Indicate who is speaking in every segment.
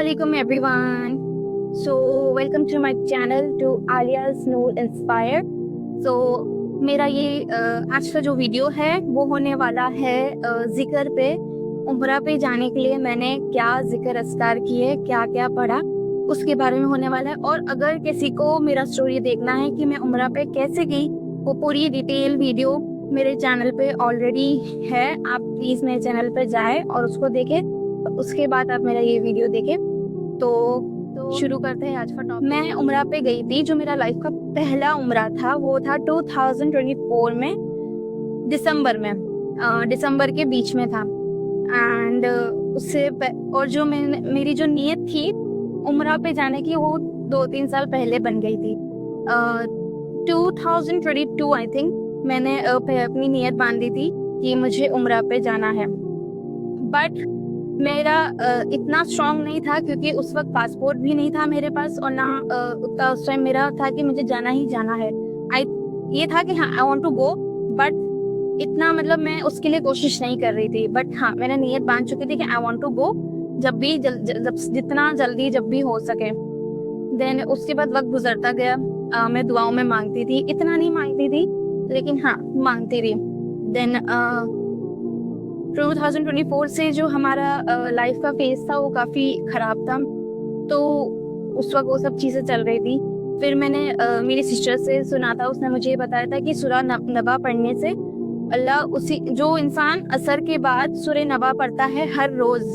Speaker 1: Assalamualaikum everyone. So welcome to my channel to Alia's Noor Inspire. So मेरा ये आज का जो वीडियो है वो होने वाला है जिक्र पे। उम्रा पे जाने के लिए मैंने क्या जिक्र अस्कार किए, क्या क्या पढ़ा, उसके बारे में होने वाला है। और अगर किसी को मेरा स्टोरी देखना है कि मैं उम्रा पे कैसे गई, वो पूरी डिटेल वीडियो मेरे चैनल पे ऑलरेडी है। आप प्लीज़ मेरे चैनल पे जाएं और उसको देखें, उसके बाद आप मेरा ये वीडियो देखें। तो शुरू करते हैं आज का टॉपिक। मैं उम्रा पे गई थी, जो मेरा लाइफ का पहला उम्रा था वो था 2024 में, दिसंबर के बीच में था। एंड उससे और जो मेरी जो नीयत थी उम्रा पे जाने की, वो 2-3 साल पहले बन गई थी। 2022 आई थिंक मैंने अपनी नीयत बांधी थी कि मुझे उम्रा पे जाना है। बट मेरा इतना स्ट्रॉन्ग नहीं था, क्योंकि उस वक्त पासपोर्ट भी नहीं था मेरे पास, और ना उतना उस टाइम मेरा था कि मुझे जाना ही जाना है। ये था कि हाँ I want to go, but इतना मतलब मैं उसके लिए कोशिश नहीं कर रही थी। बट हाँ, मैंने नीयत बांध चुकी थी कि आई वांट टू गो जब भी जितना जल्दी जब भी हो सके। देन उसके बाद वक्त गुजरता गया, मैं दुआओं में मांगती थी, इतना नहीं मांगती थी लेकिन हाँ मांगती रही। देन 2024 से जो हमारा लाइफ का फेज था वो काफ़ी ख़राब था, तो उस वक्त वो सब चीज़ें चल रही थी। फिर मैंने मेरी सिस्टर से सुना था, उसने मुझे बताया था कि सूरह नबा पढ़ने से अल्लाह जो इंसान असर के बाद सूरह नबा पढ़ता है हर रोज़,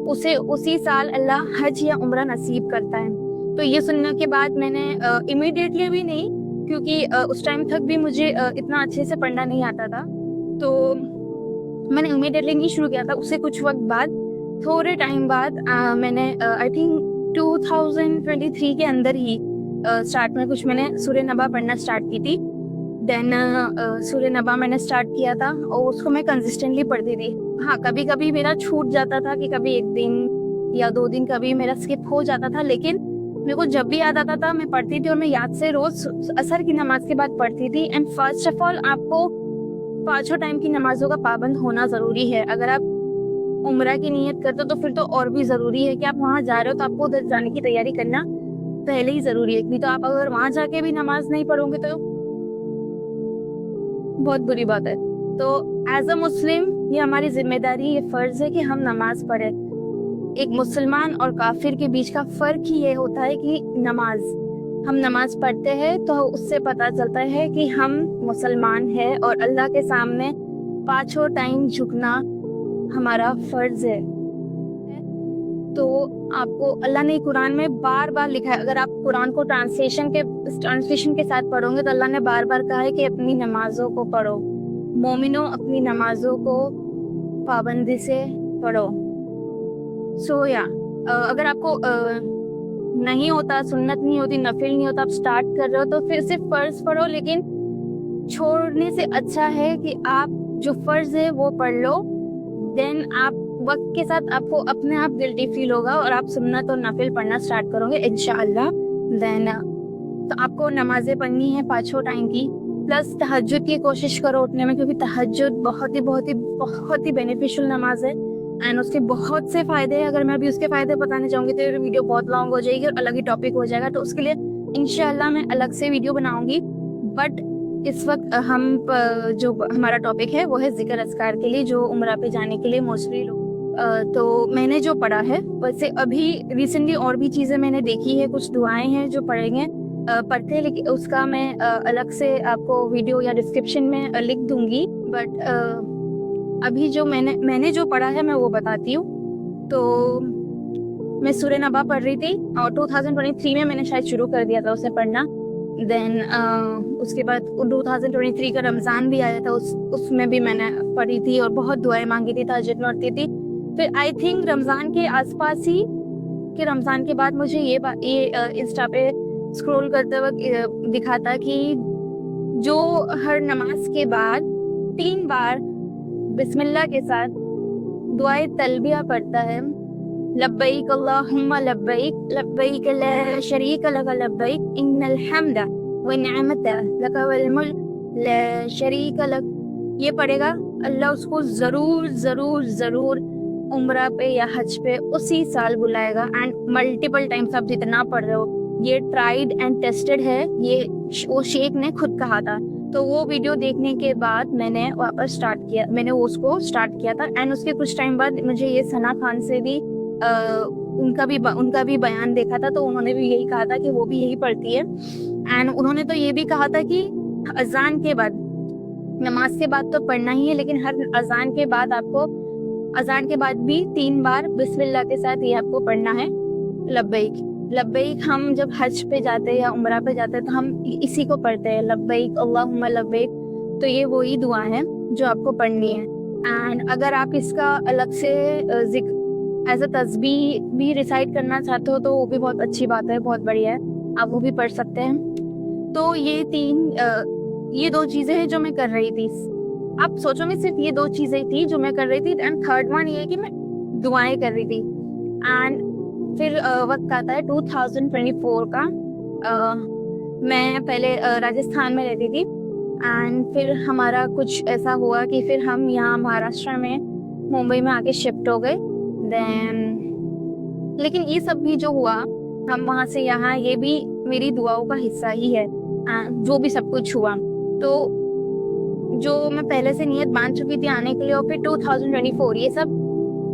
Speaker 1: उसे उसी साल अल्लाह हज या उम्रा नसीब करता है। तो ये सुनने के बाद मैंने इमीडिएटली भी नहीं, क्योंकि उस टाइम तक भी मुझे इतना अच्छे से पढ़ना नहीं आता था, तो मैंने इमीडिएटली नहीं शुरू किया था। उससे कुछ वक्त बाद, थोड़े टाइम बाद मैंने आई थिंक 2023 के अंदर ही स्टार्ट में कुछ मैंने सूरह नबा पढ़ना स्टार्ट की थी। देन सूरह नबा मैंने स्टार्ट किया था और उसको मैं कंसिस्टेंटली पढ़ती थी। हाँ, कभी कभी मेरा छूट जाता था कि कभी 1 दिन या 2 दिन कभी मेरा स्किप हो जाता था, लेकिन मेरे को जब भी याद आता था मैं पढ़ती थी, और मैं याद से रोज असर की नमाज के बाद पढ़ती थी। एंड फर्स्ट ऑफ ऑल, आपको 5 टाइम की नमाजों का पाबंद होना ज़रूरी है। अगर आप उम्रा की नीयत करते हो तो फिर तो और भी ज़रूरी है कि आप वहाँ जा रहे हो तो आपको उधर जाने की तैयारी करना पहले ही ज़रूरी है। नहीं तो आप अगर वहाँ जाके भी नमाज नहीं पढ़ोगे तो बहुत बुरी बात है। तो एज अ मुस्लिम ये हमारी जिम्मेदारी, ये फ़र्ज़ है कि हम नमाज पढ़ें। एक मुसलमान और काफिर के बीच का फ़र्क ही ये होता है कि हम नमाज पढ़ते हैं तो उससे पता चलता है कि हम मुसलमान हैं, और अल्लाह के सामने 5 टाइम झुकना हमारा फ़र्ज़ है। तो आपको अल्लाह ने कुरान में बार बार लिखा है, अगर आप कुरान को ट्रांसलेशन के साथ पढ़ोगे तो अल्लाह ने बार बार कहा है कि अपनी नमाजों को पढ़ो, मोमिनो अपनी नमाजों को पाबंदी से पढ़ो। सो या अगर आपको नहीं होता, सुन्नत नहीं होती, नफिल नहीं होता, आप स्टार्ट कर रहे हो तो फिर सिर्फ फ़र्ज पढ़ो। लेकिन छोड़ने से अच्छा है कि आप जो फ़र्ज है वो पढ़ लो। देन आप वक्त के साथ आपको अपने आप गिल्टी फील होगा और आप सुन्नत और नफिल पढ़ना स्टार्ट करोगे इंशाअल्लाह। देन तो आपको नमाज़ें पढ़नी है 5 टाइम की, प्लस तहज्जुद की कोशिश करो उठने में, क्योंकि तहज्जुद बहुत ही बेनिफिशियल नमाज है एंड उसके बहुत से फ़ायदे हैं। अगर मैं अभी उसके फ़ायदे बताने जाऊँगी तो वीडियो बहुत लॉन्ग हो जाएगी और अलग ही टॉपिक हो जाएगा, तो उसके लिए इंशाअल्लाह मैं अलग से वीडियो बनाऊँगी। बट इस वक्त जो हमारा टॉपिक है वो है ज़िक्र अस्कार के लिए, जो उम्रा पे जाने के लिए मोस्टली लोग तो मैंने जो पढ़ा है, वैसे अभी रिसेंटली और भी चीज़ें मैंने देखी है, कुछ दुआएं हैं जो पढ़ते हैं, लेकिन उसका मैं अलग से आपको वीडियो या डिस्क्रिप्शन में लिख दूँगी। बट अभी जो मैंने जो पढ़ा है मैं वो बताती हूँ। तो मैं सूरह नबा पढ़ रही थी और 2023 में मैंने शायद शुरू कर दिया था उसे पढ़ना। देन उसके बाद 2023 का रमज़ान भी आया था, उसमें भी मैंने पढ़ी थी और बहुत दुआएं मांगी थी, तहज्जुद में उठती थी। फिर आई थिंक रमज़ान के आसपास ही कि रमज़ान के बाद मुझे ये इंस्टा पे स्क्रॉल करते वक्त दिखा था कि जो हर नमाज के बाद 3 बार बिस्मिल्लाह के साथ दुआए तलबिया पढ़ता है, लब्बैक अल्लाहुम्मा लब्बैक लब्बैक ला शरीक लक लब्बैक इन्नल हम्दा व निअमत लक वल मुल्क ला शरीक लक, ये पढ़ेगा, अल्लाह उसको ज़रूर उम्रा पे या हज पे उसी साल बुलाएगा। एंड मल्टीपल टाइम्स आप जितना पढ़ रहे हो, ये ट्राइड एंड टेस्टेड है, ये वो शेख ने खुद कहा था। तो वो वीडियो देखने के बाद मैंने वापस उसको स्टार्ट किया था। एंड उसके कुछ टाइम बाद मुझे ये सना खान से भी उनका भी बयान देखा था, तो उन्होंने भी यही कहा था कि वो भी यही पढ़ती है। एंड उन्होंने तो ये भी कहा था कि अजान के बाद, नमाज के बाद तो पढ़ना ही है, लेकिन हर अजान के बाद भी 3 बार बिस्मिल्लाह के साथ ये आपको पढ़ना है, लब्बैक लब्बैक। हम जब हज पे जाते हैं या उम्रा पे जाते हैं तो हम इसी को पढ़ते हैं, लब्बैक अल्लाहुम्मा लब्बैक। तो ये वही दुआ है जो आपको पढ़नी है। एंड अगर आप इसका अलग से एज अ तस्बीह भी रिसाइट करना चाहते हो तो वो भी बहुत अच्छी बात है, बहुत बढ़िया है, आप वो भी पढ़ सकते हैं। तो ये 2 चीज़ें हैं जो मैं कर रही थी। आप सोचोगे सिर्फ ये 2 चीज़ें थी जो मैं कर रही थी। एंड थर्ड वन ये है कि मैं दुआएं कर रही थी। एंड फिर वक्त आता है 2024 का। मैं पहले राजस्थान में रहती थी। एंड फिर हमारा कुछ ऐसा हुआ कि फिर हम यहाँ महाराष्ट्र में मुंबई में आके शिफ्ट हो गए। लेकिन ये सब भी जो हुआ, हम वहाँ से यहाँ, ये भी मेरी दुआओं का हिस्सा ही है। जो भी सब कुछ हुआ, तो जो मैं पहले से नियत बांध चुकी थी आने के लिए, और फिर 2024 ये सब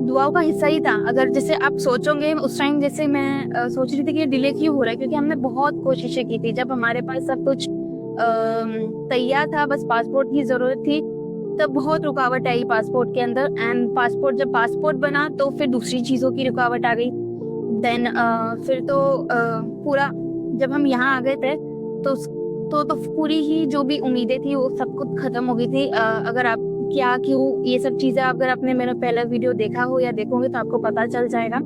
Speaker 1: दुआओं का हिस्सा ही था। अगर जैसे आप सोचोगे उस टाइम, जैसे मैं सोच रही थी कि ये डिले क्यों हो रहा है, क्योंकि हमने बहुत कोशिशें की थी। जब हमारे पास सब कुछ तैयार था, बस पासपोर्ट की ज़रूरत थी, तब बहुत रुकावट आई पासपोर्ट के अंदर। एंड जब पासपोर्ट बना तो फिर दूसरी चीज़ों की रुकावट आ गई। देन फिर तो पूरा, जब हम यहाँ आ गए थे तो पूरी ही जो भी उम्मीदें थी वो सब कुछ ख़त्म हो गई थी। अगर आप क्यों ये सब चीज़ें, अगर आपने मेरा पहला वीडियो देखा हो या देखोगे तो आपको पता चल जाएगा।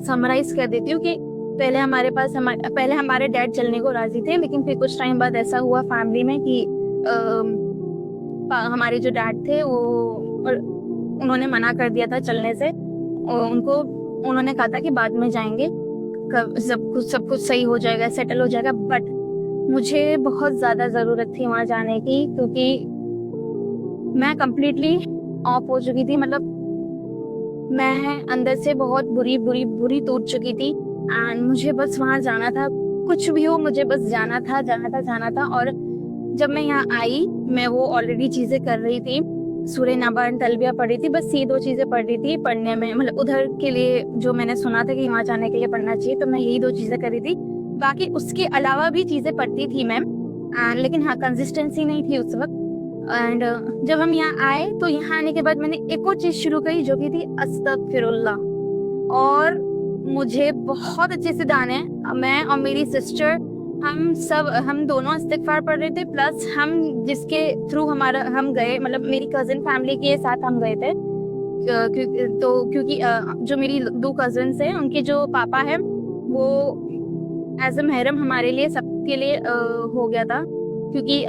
Speaker 1: समराइज कर देती हूँ कि पहले हमारे डैड चलने को राजी थे, लेकिन फिर कुछ टाइम बाद ऐसा हुआ फैमिली में कि हमारे जो डैड थे उन्होंने मना कर दिया था चलने से। उन्होंने कहा था कि बाद में जाएंगे, सब कुछ सही हो जाएगा, सेटल हो जाएगा। बट मुझे बहुत ज़्यादा ज़रूरत थी वहाँ जाने की, क्योंकि मैं कम्प्लीटली ऑफ हो चुकी थी। मतलब मैं अंदर से बहुत बुरी टूट चुकी थी। एंड मुझे बस वहाँ जाना था, कुछ भी हो, मुझे बस जाना था। और जब मैं यहाँ आई, मैं वो ऑलरेडी चीज़ें कर रही थी, सूरह नबा तलबिया पढ़ी थी, बस ये 2 चीज़ें पढ़ रही थी पढ़ने में। मतलब उधर के लिए जो मैंने सुना था कि वहाँ जाने के लिए पढ़ना चाहिए, तो मैं यही 2 चीज़ें करी थी। बाकी उसके अलावा भी चीज़ें पढ़ती थी मैं, लेकिन हाँ कंसिस्टेंसी नहीं थी उस वक्त। एंड जब हम यहाँ आए तो यहाँ आने के बाद मैंने एक और चीज़ शुरू करी जो कि थी अस्तगफिरुल्लाह। और मुझे बहुत अच्छे से ध्यान है, मैं और मेरी सिस्टर हम दोनों इस्तिग़फ़ार पढ़ रहे थे। प्लस हम जिसके थ्रू हम गए, मतलब मेरी कज़न फैमिली के साथ हम गए थे, क्योंकि जो मेरी 2 कज़न्स हैं, उनके जो पापा हैं वो एज अ महरम हमारे लिए, सबके लिए हो गया था। क्योंकि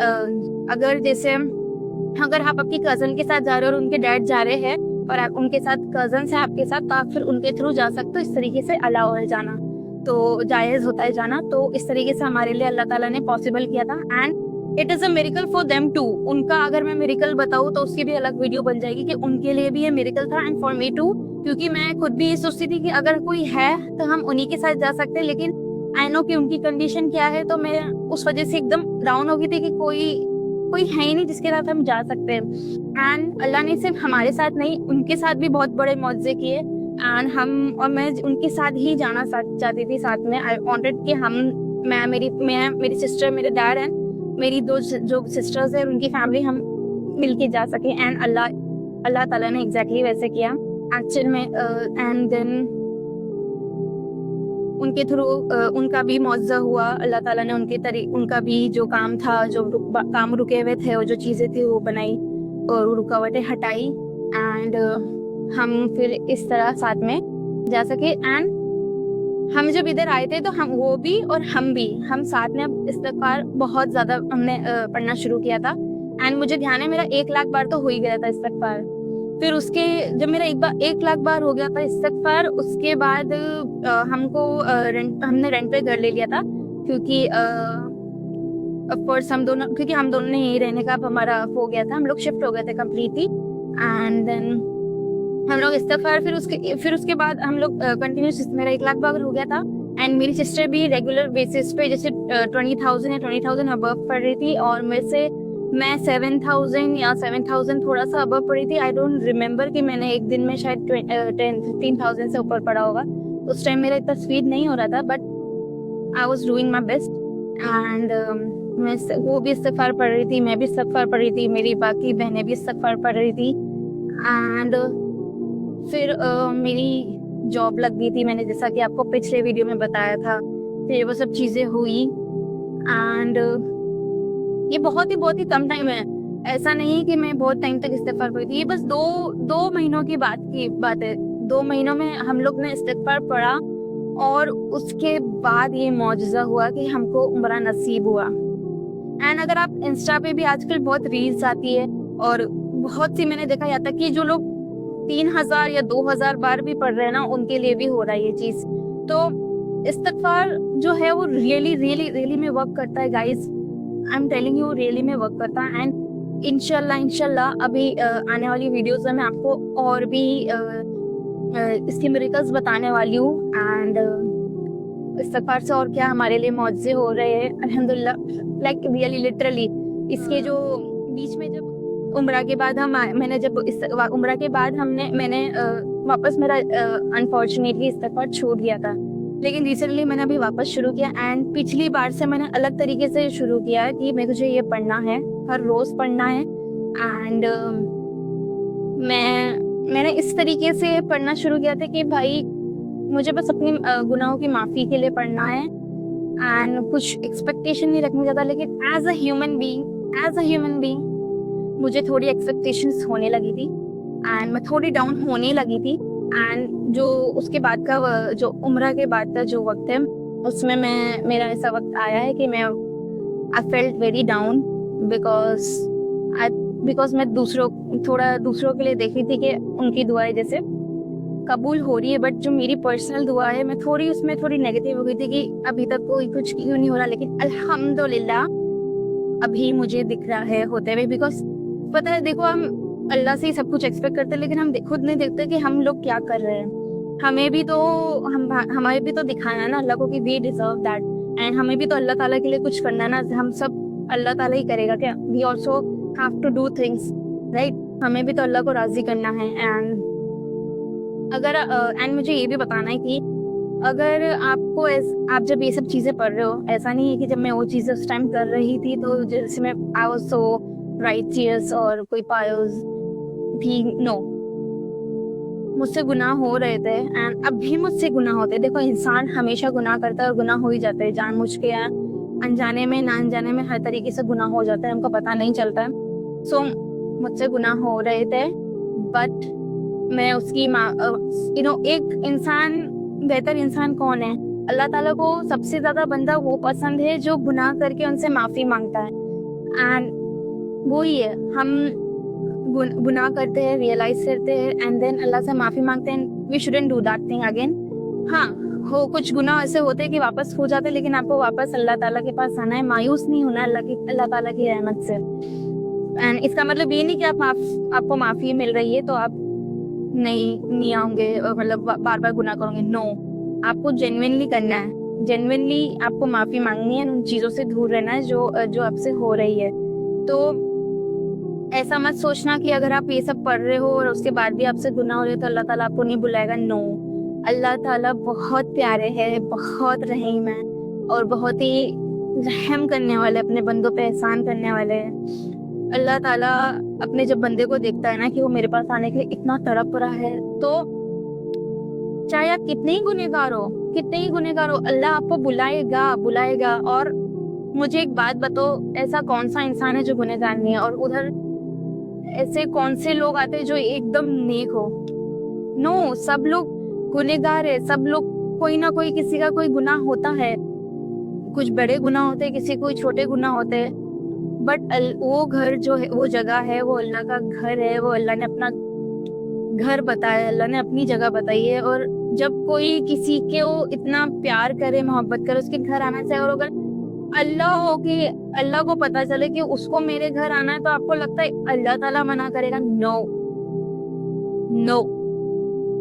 Speaker 1: अगर आप आपकी कज़न के साथ जा रहे हो और उनके डैड जा रहे हैं और आप उनके साथ कज़न्स हैं आपके साथ, तो आप फिर उनके थ्रू जा सकते हो। इस तरीके से अलाउ है जाना, तो जायज़ होता है जाना। तो इस तरीके से हमारे लिए अल्लाह ताला ने पॉसिबल किया था। And it is a miracle for them too. उनका अगर मैं मिरेकल बताऊँ तो उसकी भी अलग वीडियो बन जाएगी कि उनके लिए भी ये मिरेकल था, एंड फॉर मी टू। क्योंकि मैं खुद भी ये सोचती थी कि अगर कोई है तो हम उन्हीं के साथ जा सकते हैं, लेकिन आई नो कि उनकी कंडीशन क्या है, तो मैं उस वजह से एकदम डाउन हो गई थी कि कोई है ही नहीं जिसके साथ हम जा सकते हैं। एंड अल्लाह ने सिर्फ हमारे साथ नहीं, उनके साथ भी बहुत बड़े मौज़े किए। एंड मैं उनके साथ ही जाना चाहती थी साथ में। आई वांटेड कि मेरी सिस्टर, मेरे डैड एंड मेरी 2 जो सिस्टर्स हैं उनकी फैमिली, हम मिलके जा सके। एंड अल्लाह ताला ने एग्जैक्टली वैसे किया एक्चुअल में। एंड देन उनके थ्रू उनका भी मुआवजा हुआ। अल्लाह ताला ने उनका भी जो काम था, जो काम रुके हुए थे, और जो चीज़ें थी वो बनाई और रुकावटें हटाई। एंड हम फिर इस तरह साथ में जा सके। एंड हम जब इधर आए थे तो हम साथ में अब इस्तिग़फ़ार बहुत ज़्यादा हमने पढ़ना शुरू किया था। एंड मुझे ध्यान है मेरा 1 लाख बार तो हो ही गया था इस्तिग़फ़ार। फिर उसके जब मेरा 1 लाख बार हो गया था इस्तिग़फ़ार, उसके बाद हमने रेंट पे घर ले लिया था। क्योंकि ऑफ कोर्स हम दोनों ने यहीं रहने का अब हमारा हो गया था, हम लोग शिफ्ट हो गए थे कम्प्लीटली। एंड देन हम लोग इस्तिग़फ़ार, फिर उसके बाद हम लोग कंटिन्यूस, मेरा 1 लाख अगर हो गया था, एंड मेरी सिस्टर भी रेगुलर बेसिस पे जैसे 20,000 या 20,000 अबव पढ़ रही थी, और मेरे से मैं 7,000 या 7,000 थोड़ा सा अबव पढ़ी थी। आई डोंट रिमेम्बर कि मैंने एक दिन में शायद 10-15,000 से ऊपर पढ़ा होगा। उस टाइम मेरा इतना स्पीड नहीं हो रहा था, but I was doing my best. And वो भी इस्तिग़फ़ार पढ़ रही थी, मैं भी इस्तिग़फ़ार पढ़ रही थी, मेरी बाकी बहनें भी इस्तिग़फ़ार पढ़ रही थी। एंड फिर मेरी जॉब लग गई थी, मैंने जैसा कि आपको पिछले वीडियो में बताया था। फिर वो सब चीज़ें हुई, एंड ये बहुत ही कम टाइम है। ऐसा नहीं है कि मैं बहुत टाइम तक इस्तिग़फ़ार पढ़ी थी। ये बस 2 महीनों की बात है। 2 महीनों में हम लोग ने इस्तिग़फ़ार पढ़ा, और उसके बाद ये मौजज़ा हुआ कि हमको उम्रा नसीब हुआ। एंड अगर आप इंस्टा पे भी आजकल बहुत रील्स आती है, और बहुत सी मैंने देखा जाता कि जो लोग 3,000 या 2,000 बार भी पढ़ रहे हैं ना, उनके लिए भी हो रहा है ये चीज़। तो इस्तिग़फ़ार जो है वो रियली में वर्क करता है guys. I am telling you, really में वर्क करता है। एंड इंशाल्लाह अभी आने वाली वीडियोज़ में मैं आपको और भी इसके मिरेकल्स बताने वाली हूँ। एंड इस्तिग़फ़ार से और क्या हमारे लिए मौजज़े हो रहे हैं अल्हम्दुलिल्लाह, लाइक रियली लिटरली। इसके जो बीच में जब उम्रा के बाद उम्रा के बाद मैंने वापस मेरा अनफॉर्चुनेटली इस्तिग़फ़ार छूट गया था, लेकिन रिसेंटली मैंने अभी वापस शुरू किया। एंड पिछली बार से मैंने अलग तरीके से शुरू किया कि मुझे ये पढ़ना है, हर रोज़ पढ़ना है। एंड मैंने इस तरीके से पढ़ना शुरू किया था कि भाई मुझे बस अपनी गुनाहों की माफ़ी के लिए पढ़ना है, एंड कुछ एक्सपेक्टेशन नहीं रखनी ज़्यादा। लेकिन एज अ ह्यूमन बीइंग मुझे थोड़ी एक्सपेक्टेशंस होने लगी थी, एंड मैं थोड़ी डाउन होने लगी थी। एंड जो उसके बाद का जो उम्रा के बाद का जो वक्त है, उसमें मेरा ऐसा वक्त आया है कि I felt very down, because मैं दूसरों के लिए देख रही थी कि उनकी दुआएं जैसे कबूल हो रही है, बट जो मेरी पर्सनल दुआ है मैं उसमें थोड़ी नेगेटिव हो गई थी कि अभी तक कोई कुछ क्यों नहीं हो रहा। लेकिन अल्हम्दुलिल्लाह अभी मुझे दिख रहा है होते हुए। बिकॉज पता है, देखो, हम अल्लाह से ही सब कुछ एक्सपेक्ट करते हैं, लेकिन हम खुद नहीं देखते कि हम लोग क्या कर रहे हैं। हमें भी तो दिखाना है ना अल्लाह को कि वी डिजर्व दैट, एंड हमें भी तो अल्लाह ताला के लिए कुछ करना है ना। हम सब अल्लाह ताला ही करेगा क्या? We also have to do things, right? हमें भी तो अल्लाह को राजी करना है। एंड मुझे ये भी बताना है कि अगर आप जब ये सब चीज़ें पढ़ रहे हो, ऐसा नहीं है कि जब मैं वो चीज़ें उस टाइम कर रही थी तो जैसे मैं आई वाज सो राइटियस और कोई पायस भी, नो, मुझसे गुनाह हो रहे थे, एंड अब भी मुझसे गुनाह होते हैं। देखो, इंसान हमेशा गुनाह करता है और गुनाह हो ही जाते हैं, जानबूझ के या अनजाने में, ना अनजाने में, हर तरीके से गुनाह हो जाता है, हमको पता नहीं चलता है। सो मुझसे गुनाह हो रहे थे, बट मैं उसकी एक इंसान, बेहतर इंसान कौन है? अल्लाह ताला को सबसे ज्यादा बंदा वो पसंद है जो गुनाह करके उनसे माफी मांगता है। एंड वो ही है, हम गुनाह करते हैं, रियलाइज करते हैं, एंड देन अल्लाह से माफी मांगते हैं। We shouldn't do that thing again. हाँ, कुछ गुनाह ऐसे होते हैं कि वापस हो जाते हैं, लेकिन आपको वापस अल्लाह ताला के पास आना है, मायूस नहीं होना अल्लाह ताला की रहमत से। एंड इसका मतलब ये नहीं कि आपको माफी मिल रही है तो आप नहीं आऊंगे, मतलब बार बार गुनाह करोगे। नो, आपको जेन्युइनली करना है, जेन्युइनली आपको माफी मांगनी है, उन चीजों से दूर रहना है जो आपसे हो रही है। तो ऐसा मत सोचना कि अगर आप ये सब पढ़ रहे हो और उसके बाद भी आपसे गुनाह हो रहे तो अल्लाह ताला आपको नहीं बुलाएगा। नो, अल्लाह ताला बहुत प्यारे है, बहुत रहीम है, और बहुत ही रहम करने वाले, अपने बंदों पे एहसान करने वाले हैं। अल्लाह ताला अपने जब बंदे को देखता है ना कि वो मेरे पास आने के लिए इतना तड़प रहा है, तो चाहे आप कितने ही गुनहगार हो, अल्लाह आपको बुलाएगा। और मुझे एक बात बताओ, ऐसा कौन सा इंसान है जो गुनहगार नहीं है? और उधर ऐसे कौन से लोग आते हैं जो एकदम नेक हो? नो, सब लोग गुनहगार है, सब लोग कोई ना कोई, किसी का कोई गुनाह होता है। कुछ बड़े गुनाह होते हैं, किसी कोई छोटे गुनाह होते हैं, बट वो घर जो है, वो जगह है, वो अल्लाह का घर है, वो अल्लाह ने अपना घर बताया, अल्लाह ने अपनी जगह बताई है। और जब कोई किसी के वो इतना प्यार करे, मोहब्बत करे, उसके घर आना चाहिए। और अगर अल्लाह को पता चले कि उसको मेरे घर आना है, तो आपको लगता है अल्लाह ताला मना करेगा? नो,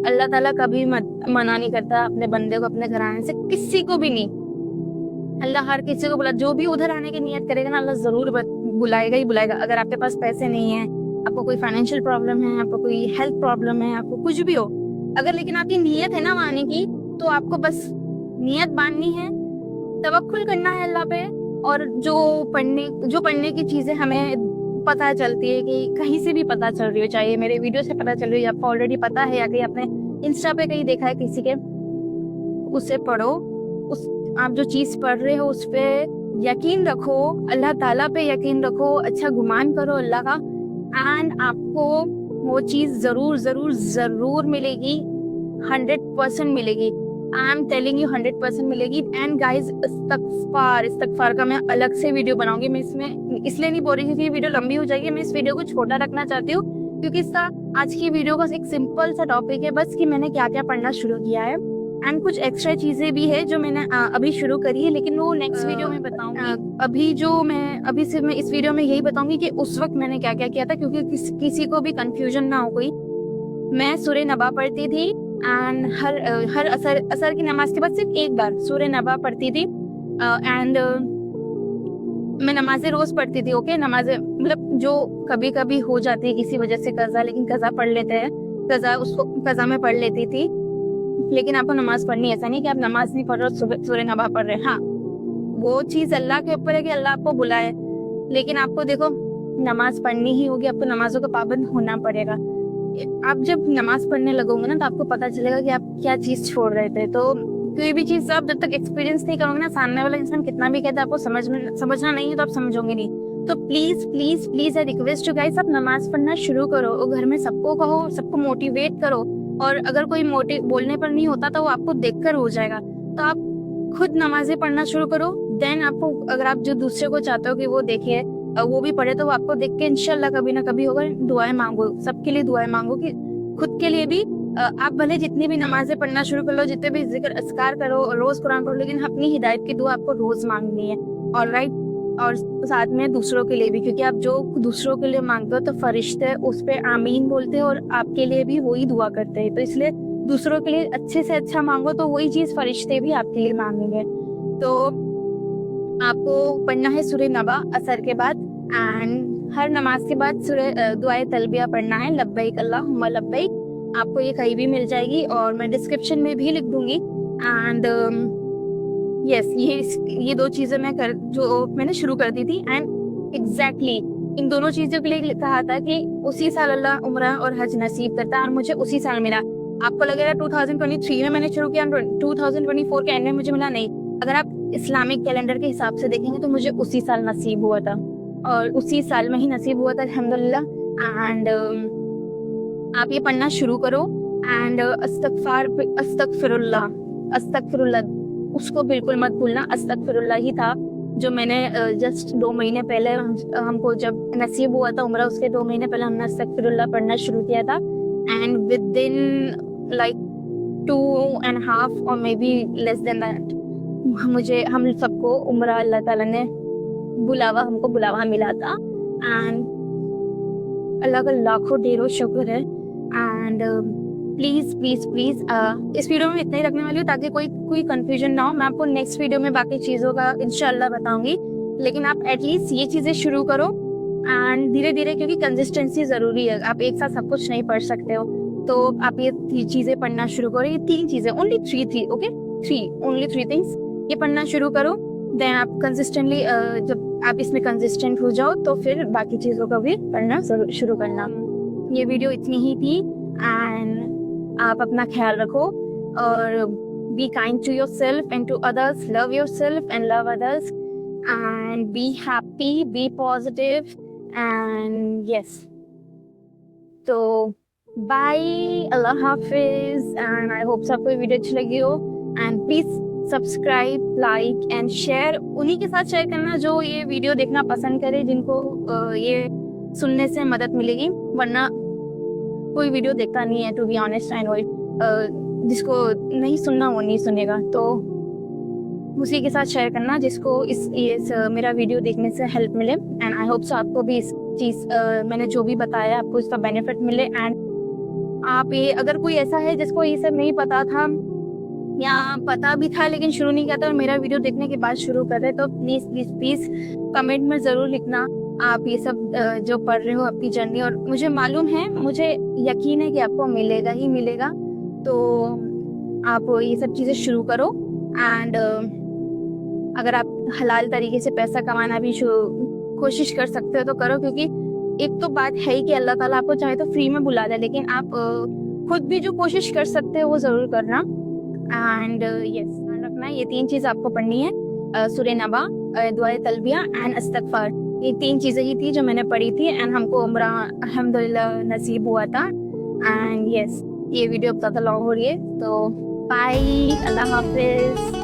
Speaker 1: अल्लाह ताला कभी मना नहीं करता अपने बंदे को अपने घर आने से, किसी को भी नहीं। अल्लाह हर किसी को बुला, जो भी उधर आने की नियत करेगा ना अल्लाह जरूर बुलाएगा ही बुलाएगा। अगर आपके पास पैसे नहीं है, आपको कोई फाइनेंशियल प्रॉब्लम है, आपको कोई हेल्थ प्रॉब्लम है, आपको कुछ भी हो, अगर लेकिन आपकी नियत है ना आने की, तो आपको बस नियत बांधनी है, तवक्कुल करना है अल्लाह पे। और जो पढ़ने की चीजें हमें पता चलती है कि कहीं से भी पता चल रही हो, चाहे मेरे वीडियो से पता चल रही हो, आपको ऑलरेडी पता है, या कहीं आपने इंस्टा पे कहीं देखा है किसी के, उससे पढ़ो। आप जो चीज पढ़ रहे हो उस पे यकीन रखो, अल्लाह ताला पे यकीन रखो, अच्छा गुमान करो अल्लाह का, एंड आपको वो चीज जरूर जरूर जरूर मिलेगी, 100% मिलेगी। आई एम टेलिंग यू 100% मिलेगी। एंड गाइज, इस्तगफार का मैं अलग से वीडियो बनाऊंगी। मैं इसमें इसलिए नहीं बोल रही क्योंकि ये वीडियो लंबी हो जाएगी, मैं इस वीडियो को छोटा रखना चाहती हूँ, क्योंकि इसका आज की वीडियो का एक सिंपल सा टॉपिक है बस, कि मैंने क्या क्या पढ़ना शुरू किया है, एंड कुछ एक्स्ट्रा चीजें भी है जो मैंने अभी शुरू करी है, लेकिन वो नेक्स्ट वीडियो में बताऊंगी। अभी सिर्फ मैं इस वीडियो में यही बताऊंगी कि उस वक्त मैंने क्या क्या किया था, क्योंकि किसी को भी कंफ्यूजन ना हो कोई। मैं सूरह नबा पढ़ती थी, एंड हर असर की नमाज के बाद सिर्फ एक बार सूरह नबा पढ़ती थी, एंड मैं नमाजें रोज पढ़ती थी। ओके, नमाजें मतलब जो कभी कभी हो जाती है किसी वजह से कज़ा, लेकिन कज़ा पढ़ लेते हैं, कज़ा में पढ़ लेती थी। लेकिन आपको नमाज पढ़नी, ऐसा नहीं कि आप नमाज नहीं पढ़ रहे हो सूरह नबा पढ़ रहे हैं। हाँ, वो चीज अल्लाह के ऊपर है कि अल्लाह आपको बुलाए, लेकिन आपको देखो नमाज पढ़नी ही होगी, आपको नमाजों का पाबंद होना पड़ेगा। आप जब नमाज पढ़ने लगोगे ना तो आपको पता चलेगा कि आप क्या चीज छोड़ रहे थे। तो कोई भी चीज आप जब तक एक्सपीरियंस नहीं करोगे ना, सामने वाला इंसान कितना भी कहता है, आपको समझना नहीं है तो आप समझोगे नहीं। तो please please please I request you guys, आप नमाज पढ़ना शुरू करो और घर में सबको कहो, सबको मोटिवेट करो। और अगर कोई बोलने पर नहीं होता तो वो आपको देखकर हो जाएगा। तो आप खुद नमाजें पढ़ना शुरू करो, देन आपको, अगर आप जो दूसरे को चाहते हो कि वो देखे वो भी पढ़े, तो वो आपको देख के इंशाल्लाह कभी ना कभी होगा। दुआएं मांगो, सबके लिए दुआएं मांगो, कि खुद के लिए भी। आप भले जितनी भी नमाजें पढ़ना शुरू कर लो, जितने भी जिक्र अस्कार करो, रोज कुरान पढ़ो, लेकिन अपनी हिदायत की दुआ आपको रोज मांगनी है। ऑलराइट, और साथ में दूसरों के लिए भी, क्योंकि आप जो दूसरों के लिए मांगते हो तो फरिश्ते उस पे आमीन बोलते हैं और आपके लिए भी वही दुआ करते हैं। तो इसलिए दूसरों के लिए अच्छे से अच्छा मांगो, तो वही चीज फरिश्ते भी आपके लिए मांगेंगे। तो आपको पढ़ना है सूरह नबा असर के बाद, एंड हर नमाज के बाद सूरह दुआए तलबिया पढ़ना है, लब्बैक अल्लाहुम्मा लब्बैक। आपको ये कहीं भी मिल जाएगी और मैं डिस्क्रिप्शन में भी लिख दूंगी। एंड यस, ये दो चीजें जो मैंने शुरू कर दी थी, एंड एग्जैक्टली इन दोनों चीजों के लिए कहा था कि उसी साल अल्लाह उम्रा और हज नसीब करता है, और मुझे उसी साल मिला। आपको लगेगा 2023 में मैंने शुरू किया, 2024 के एंड में मुझे मिला, नहीं। अगर आप इस्लामिक कैलेंडर के हिसाब से देखेंगे तो मुझे उसी साल नसीब हुआ था, और उसी साल में ही नसीब हुआ था अल्हम्दुलिल्लाह। एंड आप ये पढ़ना शुरू करो, एंड अस्तगफिरुल्लाह उसको बिल्कुल मत भूलना। अस्तगफिरुल्लाह ही था जो मैंने जस्ट 2 महीने पहले, हमको जब नसीब हुआ था उम्रा, उसके 2 महीने पहले हमने अस्तगफिरुल्लाह पढ़ना शुरू किया था। एंड विद इन लाइक 2.5 और may be less than that, हम सबको उम्रा अल्लाह ताला ने हमको बुलावा मिला था। एंड अल्लाह का लाखों ढेरों शुक्र है। एंड प्लीज प्लीज प्लीज इस वीडियो में इतना ही रखने वाली हूँ ताकि कोई कंफ्यूजन ना हो। मैं आपको नेक्स्ट वीडियो में बाकी चीज़ों का इंशाल्लाह बताऊंगी, लेकिन आप एटलीस्ट ये चीज़ें शुरू करो, एंड धीरे धीरे, क्योंकि कंसिस्टेंसी ज़रूरी है। आप एक साथ सब कुछ नहीं पढ़ सकते हो, तो आप ये चीज़ें पढ़ना शुरू करो। ये 3 चीज़ें, ओनली 3 थिंग्स, ये पढ़ना शुरू करो। देन आप कंसिस्टेंटली, जब आप इसमें कंसिस्टेंट हो जाओ तो फिर बाकी चीज़ों का भी पढ़ना शुरू करना। ये वीडियो इतनी ही थी, एंड आप अपना ख्याल रखो और be kind to yourself and to others, love yourself and love others, and be happy, be positive, and yes. तो बाय, अल्लाह हाफिज, एंड आई होप आपको ये वीडियो अच्छी लगी हो। And please subscribe, like and share, उन्हीं के साथ शेयर करना जो ये वीडियो देखना पसंद करे, जिनको ये सुनने से मदद मिलेगी, वरना कोई वीडियो देखता नहीं है, to be honest. I know it, जिसको नहीं सुनना वो नहीं सुनेगा, तो उसी के साथ शेयर करना जिसको इस मेरा वीडियो देखने से हेल्प मिले। एंड आई होप सो आपको भी इस चीज़ मैंने जो भी बताया आपको इसका बेनिफिट मिले। एंड आप ये, अगर कोई ऐसा है जिसको ये सब नहीं पता था या पता भी था लेकिन शुरू नहीं किया था और मेरा वीडियो देखने के बाद शुरू कर रहे, तो प्लीज़ प्लीज़ प्लीज़ कमेंट में ज़रूर लिखना आप ये सब जो पढ़ रहे हो आपकी जर्नी। और मुझे मालूम है, मुझे यकीन है कि आपको मिलेगा ही मिलेगा। तो आप ये सब चीज़ें शुरू करो। एंड अगर आप हलाल तरीके से पैसा कमाना भी कोशिश कर सकते हो तो करो, क्योंकि एक तो बात है ही कि अल्लाह ताला आपको चाहे तो फ्री में बुला दे, लेकिन आप खुद भी जो कोशिश कर सकते हो वो ज़रूर करना। एंड यस, ध्यान रखना ये 3 चीज़ आपको पढ़नी है, सूरह नबा, दुआए तलबिया एंड इस्तगफार। ये 3 चीज़ें ही थी जो मैंने पढ़ी थी एंड हमको उम्रा अल्हम्दुलिल्लाह नसीब हुआ था। एंड यस, ये वीडियो अब ज़्यादा लॉन्ग हो रही है, तो बाय, अल्लाह हाफिज़।